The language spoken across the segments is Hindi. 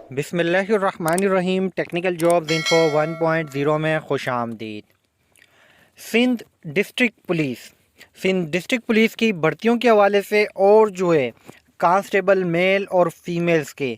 बिस्मिल्लाहिर्रहमानिर्रहीम। टेक्निकल जॉब्स इन्फो 1.0 में खुश आमदीद। Sindh district police Sindh district police की भर्तियों के हवाले से और जो है कांस्टेबल मेल और फीमेल्स के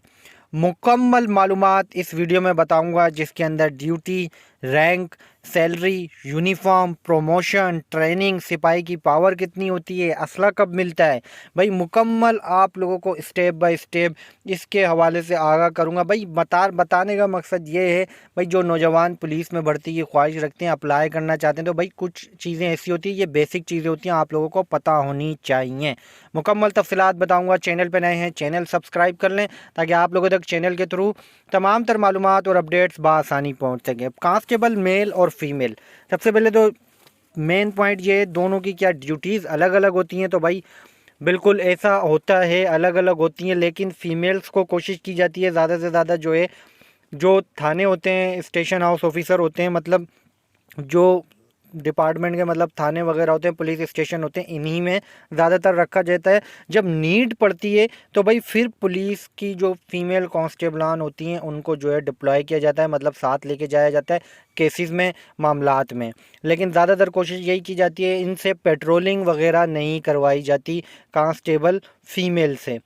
मुकम्मल मालूमात इस वीडियो में बताऊंगा, जिसके अंदर duty, rank, salary, uniform, promotion, training, सिपाही की पावर कितनी होती है, असला कब मिलता है, भाई मुकम्मल आप लोगों को स्टेप बाय स्टेप इसके हवाले से आगाह करूंगा। भाई बताने का मकसद ये है, भाई जो नौजवान पुलिस में भर्ती की ख्वाहिश रखते हैं, अप्लाई करना चाहते हैं, तो भाई कुछ चीज़ें ऐसी होती है, ये बेसिक चीज़ें होती हैं, आप लोगों को पता होनी चाहिए। मुकम्मल तफसीलात बताऊँगा। चैनल पर नए हैं, चैनल सब्सक्राइब कर लें ताकि आप लोगों तक चैनल के थ्रू तमाम तर मालूमात और अपडेट्स बआसानी पहुँच सकें। कांस्टेबल मेल और फीमेल, सबसे पहले तो मेन पॉइंट ये है, दोनों की क्या ड्यूटीज़ अलग अलग होती हैं। तो भाई बिल्कुल ऐसा होता है, अलग अलग होती हैं, लेकिन फ़ीमेल्स को कोशिश की जाती है ज़्यादा से ज़्यादा जो है, जो थाने होते हैं, स्टेशन हाउस ऑफिसर होते हैं, मतलब जो डिपार्टमेंट के मतलब थाने वगैरह होते हैं, पुलिस स्टेशन होते हैं, इन्हीं में ज़्यादातर रखा जाता है। जब नीड पड़ती है तो भाई फिर पुलिस की जो फीमेल कांस्टेबलान होती हैं उनको जो है डिप्लॉय किया जाता है, मतलब साथ लेके जाया जाता है केसेस में, मामलात में। लेकिन ज़्यादातर कोशिश यही की जाती है, इनसे पेट्रोलिंग वगैरह नहीं करवाई जाती कांस्टेबल फीमेल से।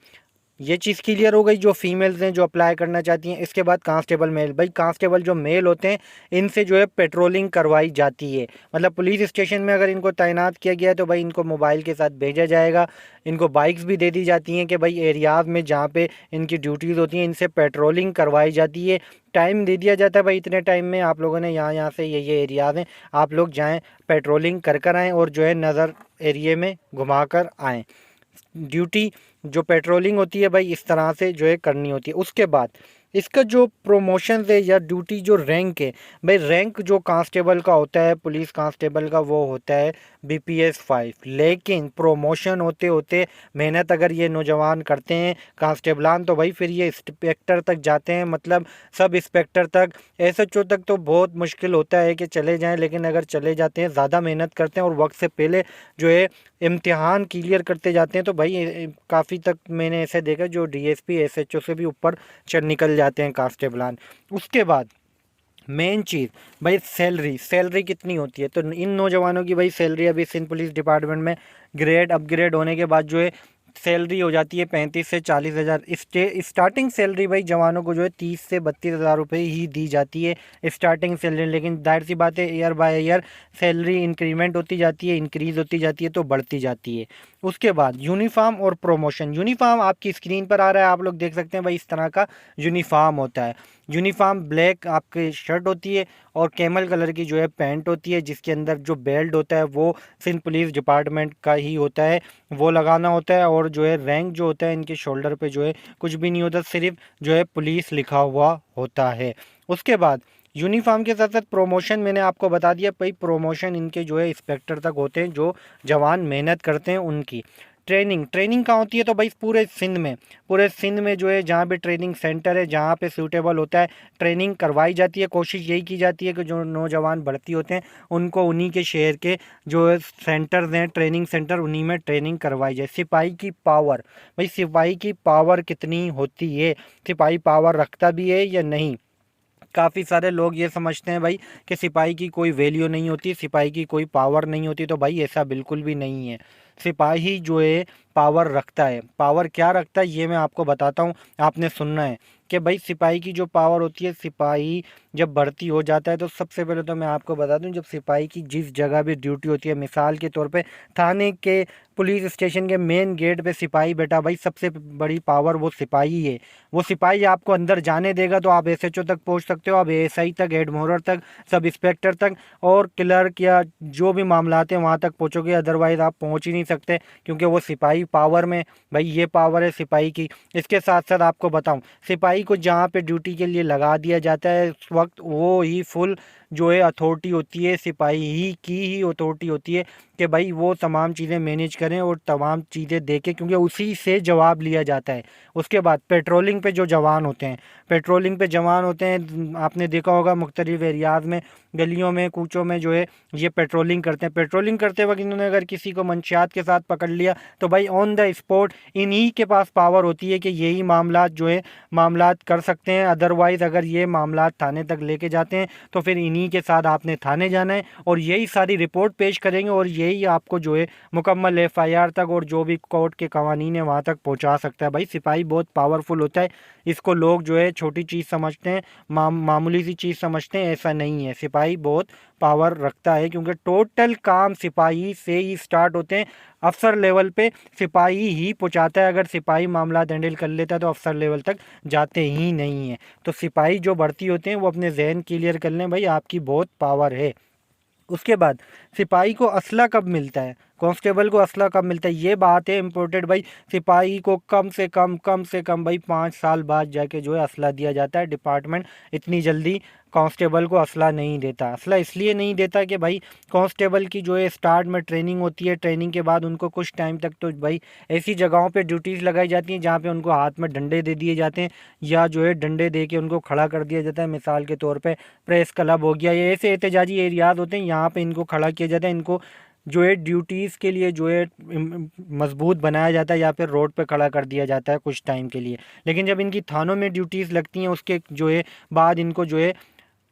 ये चीज़ क्लियर हो गई जो फीमेल्स हैं जो अप्लाई करना चाहती हैं। इसके बाद कांस्टेबल मेल, भाई कांस्टेबल जो मेल होते हैं इनसे जो है पेट्रोलिंग करवाई जाती है, मतलब पुलिस स्टेशन में अगर इनको तैनात किया गया है तो भाई इनको मोबाइल के साथ भेजा जाएगा। इनको बाइक्स भी दे दी जाती हैं कि भाई एरियाज़ में जहाँ पे इनकी ड्यूटीज़ होती हैं इनसे पेट्रोलिंग करवाई जाती है। टाइम दे दिया जाता है, भाई इतने टाइम में आप लोगों ने यहाँ से ये एरियाज़ हैं, आप लोग जाएँ पेट्रोलिंग कर आएँ और जो है नज़र एरिए में घुमा कर आएँ। ड्यूटी जो पेट्रोलिंग होती है भाई इस तरह से जो है करनी होती है। उसके बाद इसका जो प्रमोशन है या ड्यूटी जो रैंक है, भाई रैंक जो कांस्टेबल का होता है, पुलिस कांस्टेबल का, वो होता है BPS 5। लेकिन प्रमोशन होते होते मेहनत अगर ये नौजवान करते हैं कांस्टेबलान तो भाई फिर ये इंस्पेक्टर तक जाते हैं, मतलब सब इंस्पेक्टर तक, SHO तक तो बहुत मुश्किल होता है कि चले जाएं, लेकिन अगर चले जाते हैं, ज़्यादा मेहनत करते हैं और वक्त से पहले जो है इम्तिहान क्लियर करते जाते हैं, तो भाई काफ़ी तक मैंने ऐसे देखा जो DSP SHO से भी ऊपर चढ़ निकल जाते हैं कांस्टेबलान। उसके बाद मेन चीज़ भाई सैलरी कितनी होती है, तो इन नौजवानों की भाई सैलरी अभी सिंध पुलिस डिपार्टमेंट में ग्रेड अपग्रेड होने के बाद जो है सैलरी हो जाती है 35 से 40 हज़ार। स्टार्टिंग सैलरी भाई जवानों को जो है 30 से 32 हज़ार रुपये ही दी जाती है स्टार्टिंग सैलरी। लेकिन जाहिर सी बात है year by year salary increment होती जाती है, इंक्रीज़ होती जाती है, तो बढ़ती जाती है। उसके बाद यूनिफॉर्म और प्रमोशन। यूनिफॉर्म आपकी स्क्रीन पर आ रहा है, आप लोग देख सकते हैं भाई इस तरह का यूनिफॉर्म होता है। यूनिफॉर्म ब्लैक आपकी शर्ट होती है और कैमल कलर की जो है पैंट होती है, जिसके अंदर जो बेल्ट होता है वो सिंध पुलिस डिपार्टमेंट का ही होता है, वो लगाना होता है। और जो है रैंक जो होता है इनके शोल्डर पे जो है कुछ भी नहीं होता, सिर्फ जो है पुलिस लिखा हुआ होता है। उसके बाद यूनिफॉर्म के साथ साथ प्रमोशन मैंने आपको बता दिया, भाई प्रमोशन इनके जो है इंस्पेक्टर तक होते हैं, जो जवान मेहनत करते हैं उनकी। ट्रेनिंग कहाँ होती है, तो भाई पूरे सिंध में जो है जहाँ भी ट्रेनिंग सेंटर है, जहाँ पे सूटेबल होता है ट्रेनिंग करवाई जाती है। कोशिश यही की जाती है कि जो नौजवान भर्ती होते हैं उनको उन्हीं के शहर के जो सेंटर्स हैं, ट्रेनिंग सेंटर, उन्हीं में ट्रेनिंग करवाई जाए। सिपाही की पावर, भाई सिपाही की पावर कितनी होती है, सिपाही पावर रखता भी है या नहीं। काफ़ी सारे लोग ये समझते हैं भाई कि सिपाही की कोई वैल्यू नहीं होती, सिपाही की कोई पावर नहीं होती, तो भाई ऐसा बिल्कुल भी नहीं है। सिपाही जो है पावर रखता है। पावर क्या रखता है ये मैं आपको बताता हूँ, आपने सुनना है कि भाई सिपाही की जो पावर होती है, सिपाही जब भर्ती हो जाता है तो सबसे पहले तो मैं आपको बता दूं, जब सिपाही की जिस जगह भी ड्यूटी होती है, मिसाल के तौर पे थाने के पुलिस स्टेशन के मेन गेट पे सिपाही बैठा, भाई सबसे बड़ी पावर वो सिपाही है। वो सिपाही आपको अंदर जाने देगा तो आप SHO तक पहुंच सकते हो, आप ASI तक, हेड मोहर तक, सब इंस्पेक्टर तक और क्लर्क या जो भी मामलात हैं वहाँ तक पहुँचोगे, अदरवाइज़ आप पहुँच ही नहीं सकते, क्योंकि वो सिपाही पावर में, भाई ये पावर है सिपाही की। इसके साथ साथ आपको बताऊं, सिपाही को जहाँ पे ड्यूटी के लिए लगा दिया जाता है उस वक्त वो ही फुल जो है अथॉरिटी होती है सिपाही ही की ही अथॉरिटी होती है कि भाई वो तमाम चीज़ें मैनेज करें और तमाम चीज़ें देखें, क्योंकि उसी से जवाब लिया जाता है। उसके बाद पेट्रोलिंग पे जो जवान होते हैं, पेट्रोलिंग पे जवान होते हैं, आपने देखा होगा मुख्तलिफ एरियाज़ में, गलियों में, कूचों में जो है ये पेट्रोलिंग करते हैं। पेट्रोलिंग करते वक्त इन्होंने अगर किसी को मंशियात के साथ पकड़ लिया तो भाई ऑन द स्पॉट इन्हीं के पास पावर होती है कि यही मामलात जो है मामलात कर सकते हैं। अदरवाइज़ अगर ये मामलात थाने तक लेके जाते हैं तो फिर इन्हीं के साथ आपने थाने जाना है और यही सारी रिपोर्ट पेश करेंगे और यही आपको जो है मुकम्मल एफआईआर तक और जो भी कोर्ट के कवानीन है वहाँ तक पहुँचा सकता है। भाई सिपाही बहुत पावरफुल होता है, इसको लोग जो है छोटी चीज़ समझते हैं, मामूली सी चीज़ समझते हैं, ऐसा नहीं है। सिपाही बहुत पावर रखता है क्योंकि टोटल काम सिपाही से ही स्टार्ट होते हैं। अफसर लेवल पे सिपाही ही पहुंचाता है, अगर सिपाही मामला हैंडल कर लेता है तो अफसर लेवल तक जाते ही नहीं है। तो सिपाही जो भर्ती होते हैं वो अपने जहन क्लियर कर लें, भाई आपकी बहुत पावर है। उसके बाद सिपाही को असला कब मिलता है, कांस्टेबल को असला कब मिलता है, ये बात है इम्पोर्टेंट भाई। सिपाही को कम से कम भाई 5 साल बाद जाके जो है असला दिया जाता है। डिपार्टमेंट इतनी जल्दी कांस्टेबल को असला नहीं देता। असला इसलिए नहीं देता कि भाई कांस्टेबल की जो है स्टार्ट में ट्रेनिंग होती है, ट्रेनिंग के बाद उनको कुछ टाइम तक तो भाई ऐसी जगहों पे ड्यूटीज़ लगाई जाती हैं जहाँ पे उनको हाथ में डंडे दे दिए जाते हैं या जो है डंडे दे के उनको खड़ा कर दिया जाता है। मिसाल के तौर पे प्रेस क्लब हो गया, ये ऐसे एहतजाजी एरियाज होते हैं, यहाँ पे इनको खड़ा किया जाता है। इनको जो है ड्यूटीज़ के लिए जो है मजबूत बनाया जाता है या फिर रोड पे खड़ा कर दिया जाता है कुछ टाइम के लिए। लेकिन जब इनकी थानों में ड्यूटीज़ लगती हैं उसके जो है बाद इनको जो है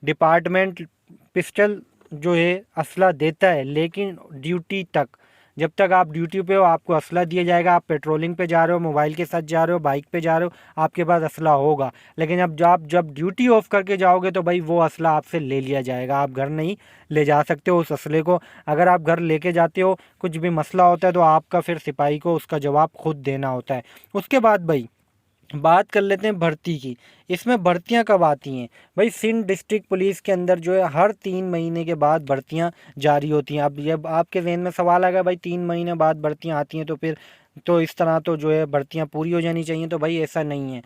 डिपार्टमेंट पिस्टल जो है असला देता है, लेकिन ड्यूटी तक, जब तक आप ड्यूटी पे हो आपको असला दिया जाएगा। आप पेट्रोलिंग पे जा रहे हो, मोबाइल के साथ जा रहे हो, बाइक पे जा रहे हो, आपके पास असला होगा। लेकिन अब जब ड्यूटी ऑफ करके जाओगे तो भाई वो असला आपसे ले लिया जाएगा, आप घर नहीं ले जा सकते हो उस असले को। अगर आप घर लेके जाते हो, कुछ भी मसला होता है तो आपका फिर सिपाही को उसका जवाब खुद देना होता है। उसके बाद भाई बात कर लेते हैं भर्ती की। इसमें भर्तियां कब आती हैं भाई, सिंध डिस्ट्रिक्ट पुलिस के अंदर जो है हर 3 महीने के बाद भर्तियां जारी होती हैं। अब जब आपके जहन में सवाल आएगा भाई 3 महीने बाद भर्तियां आती हैं तो फिर तो इस तरह तो जो है भर्तियां पूरी हो जानी चाहिए, तो भाई ऐसा नहीं है।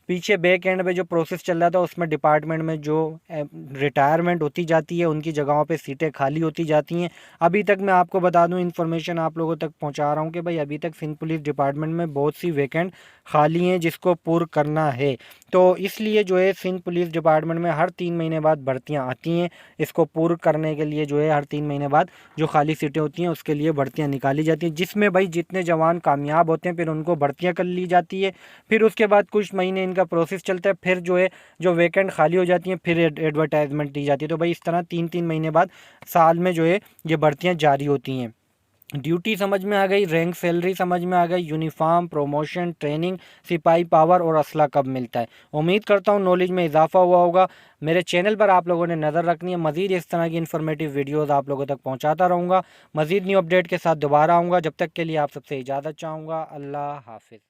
पीछे बैक एंड पे जो प्रोसेस चल रहा था उसमें डिपार्टमेंट में जो रिटायरमेंट होती जाती है उनकी जगहों पे सीटें खाली होती जाती हैं। अभी तक मैं आपको बता दूं, इन्फॉर्मेशन आप लोगों तक पहुंचा रहा हूं कि भाई अभी तक सिंध पुलिस डिपार्टमेंट में बहुत सी वैकेंट खाली हैं जिसको पूर्ण करना है। तो इसलिए जो है सिंध पुलिस डिपार्टमेंट में हर 3 महीने बाद भर्तियाँ आती हैं। इसको पूर्ण करने के लिए जो है हर 3 महीने बाद जो खाली सीटें होती हैं उसके लिए भर्तियाँ निकाली जाती हैं, जिसमें भाई जितने जवान कामयाब होते हैं फिर उनको भर्तियाँ कर ली जाती है। फिर उसके बाद कुछ महीने इनका प्रोसेस चलता है, फिर जो है जो वैकेंट खाली हो जाती हैं फिर एडवर्टाइजमेंट दी जाती है। तो भाई इस तरह 3-3 महीने बाद साल में जो है ये भर्तियाँ जारी होती हैं। ड्यूटी समझ में आ गई, रैंक सैलरी समझ में आ गई, यूनिफॉर्म, प्रमोशन, ट्रेनिंग, सिपाही पावर और असला कब मिलता है। उम्मीद करता हूँ नॉलेज में इजाफा हुआ होगा। मेरे चैनल पर आप लोगों ने नज़र रखनी है, मज़ीद इस तरह की इन्फॉर्मेटिव वीडियोस आप लोगों तक पहुँचाता रहूँगा। मज़ीद न्यू अपडेट के साथ दोबारा आऊँगा, जब तक के लिए आप सबसे इजाज़त चाहूँगा। अल्लाह हाफिज़।